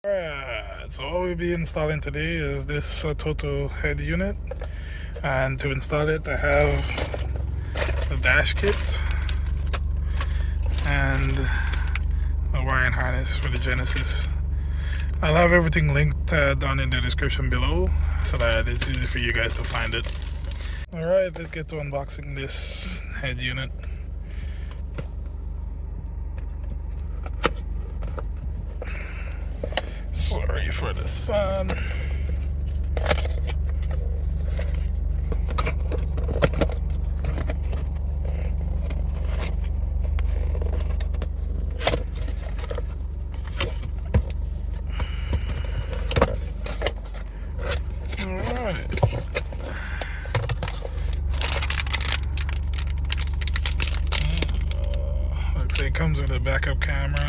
Alright, so what we'll be installing today is this Atoto head unit, and to install it I have the dash kit and a wiring harness for the Genesis. I'll have everything linked down in the description below so that it's easy for you guys to find it. Alright, let's get to unboxing this head unit. Sorry for the sun. Alright. Looks like it comes with a backup camera.